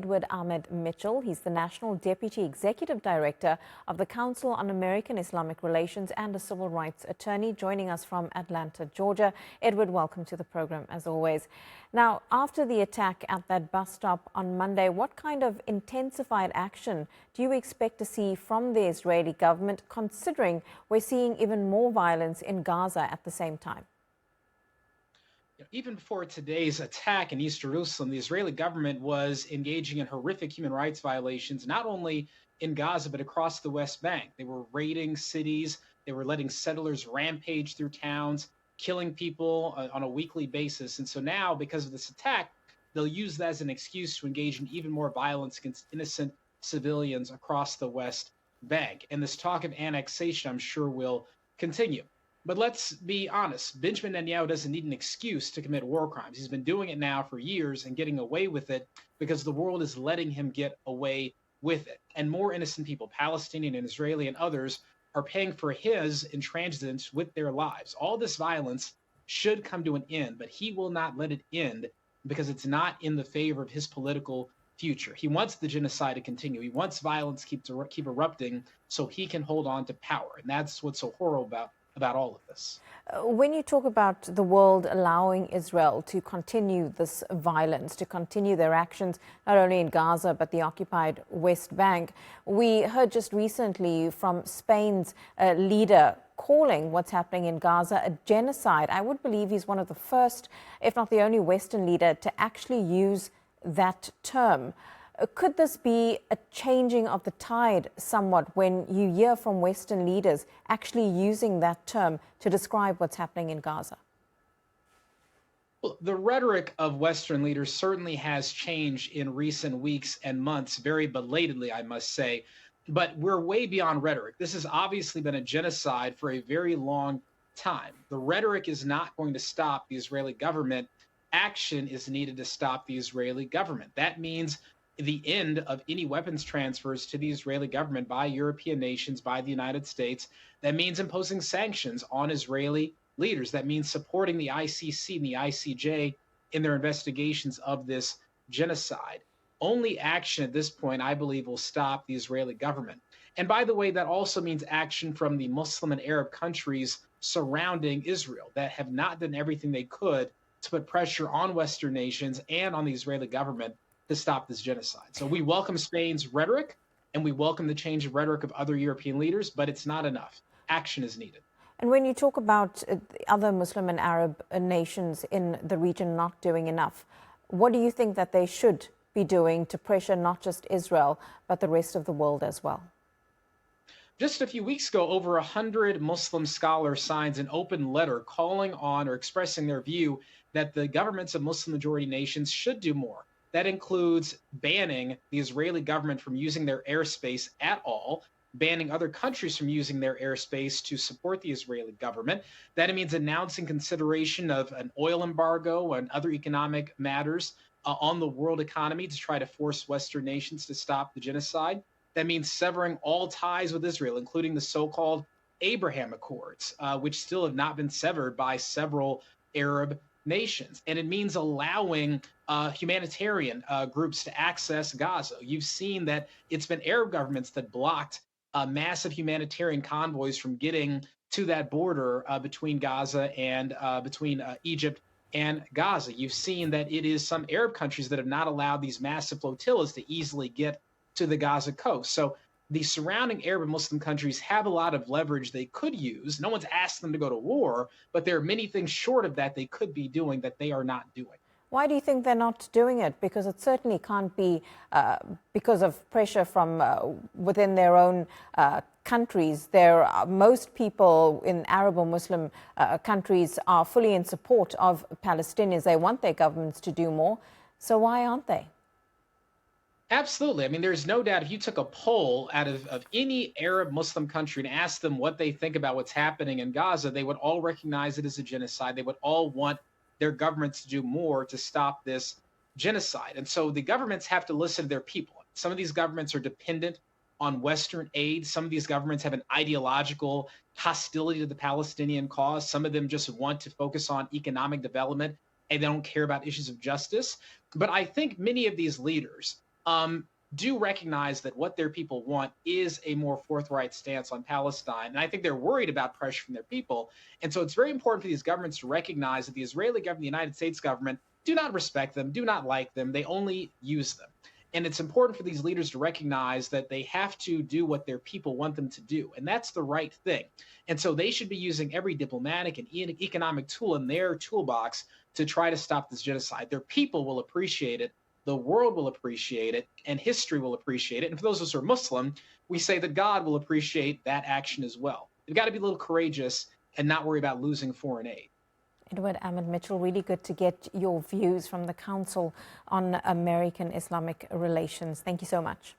Ahmed Mitchell. He's the National Deputy Executive Director of the Council on American-Islamic Relations and a civil rights attorney, joining us from Atlanta, Georgia. Edward, welcome to the program, as always. Now, after the attack at that bus stop on Monday, what kind of intensified action do you expect to see from the Israeli government, considering we're seeing even more violence in Gaza at the same time? Even before today's attack in East Jerusalem, the Israeli government was engaging in horrific human rights violations, not only in Gaza, but across the West Bank. They were raiding cities. They were letting settlers rampage through towns, killing people on a weekly basis. And so now, because of this attack, they'll use that as an excuse to engage in even more violence against innocent civilians across the West Bank. And this talk of annexation, I'm sure, will continue. But let's be honest, Benjamin Netanyahu doesn't need an excuse to commit war crimes. He's been doing it now for years and getting away with it because the world is letting him get away with it. And more innocent people, Palestinian and Israeli and others, are paying for his intransigence with their lives. All this violence should come to an end, but he will not let it end because it's not in the favor of his political future. He wants the genocide to continue. He wants violence to keep erupting so he can hold on to power. And that's what's so horrible about all of this. When you talk about the world allowing Israel to continue this violence, to continue their actions, not only in Gaza, but the occupied West Bank, we heard just recently from Spain's leader calling what's happening in Gaza a genocide. I would believe he's one of the first, if not the only Western leader to actually use that term. Could this be a changing of the tide somewhat when you hear from Western leaders actually using that term to describe what's happening in Gaza? Well, the rhetoric of Western leaders certainly has changed in recent weeks and months, very belatedly, I must say. But we're way beyond rhetoric. This has obviously been a genocide for a very long time. The rhetoric is not going to stop the Israeli government. Action is needed to stop the Israeli government. That means the end of any weapons transfers to the Israeli government by European nations, by the United States. That means imposing sanctions on Israeli leaders. That means supporting the ICC and the ICJ in their investigations of this genocide. Only action at this point, I believe, will stop the Israeli government. And by the way, that also means action from the Muslim and Arab countries surrounding Israel that have not done everything they could to put pressure on Western nations and on the Israeli government to stop this genocide. So we welcome Spain's rhetoric and we welcome the change of rhetoric of other European leaders, but it's not enough. Action is needed. And when you talk about other Muslim and Arab nations in the region not doing enough, what do you think that they should be doing to pressure not just Israel, but the rest of the world as well? Just a few weeks ago, over 100 Muslim scholars signed an open letter calling on or expressing their view that the governments of Muslim majority nations should do more. That includes banning the Israeli government from using their airspace at all, banning other countries from using their airspace to support the Israeli government. That means announcing consideration of an oil embargo and other economic matters on the world economy to try to force Western nations to stop the genocide. That means severing all ties with Israel, including the so-called Abraham Accords, which still have not been severed by several Arab nations. And it means allowing humanitarian groups to access Gaza. You've seen that it's been Arab governments that blocked massive humanitarian convoys from getting to that border between Gaza and between Egypt and Gaza. You've seen that it is some Arab countries that have not allowed these massive flotillas to easily get to the Gaza coast. So the surrounding Arab and Muslim countries have a lot of leverage they could use. No one's asked them to go to war, but there are many things short of that they could be doing that they are not doing. Why do you think they're not doing it? Because it certainly can't be because of pressure from within their own countries. Most people in Arab or Muslim countries are fully in support of Palestinians. They want their governments to do more. So why aren't they? Absolutely. I mean, there's no doubt if you took a poll out of any Arab Muslim country and asked them what they think about what's happening in Gaza, they would all recognize it as a genocide. They would all want their governments to do more to stop this genocide. And so the governments have to listen to their people. Some of these governments are dependent on Western aid. Some of these governments have an ideological hostility to the Palestinian cause. Some of them just want to focus on economic development and they don't care about issues of justice. But I think many of these leaders do recognize that what their people want is a more forthright stance on Palestine. And I think they're worried about pressure from their people. And so it's very important for these governments to recognize that the Israeli government, the United States government, do not respect them, do not like them. They only use them. And it's important for these leaders to recognize that they have to do what their people want them to do. And that's the right thing. And so they should be using every diplomatic and economic tool in their toolbox to try to stop this genocide. Their people will appreciate it. The world will appreciate it, and history will appreciate it. And for those of us who are Muslim, we say that God will appreciate that action as well. You've got to be a little courageous and not worry about losing foreign aid. Edward Ahmed Mitchell, really good to get your views from the Council on American-Islamic Relations. Thank you so much.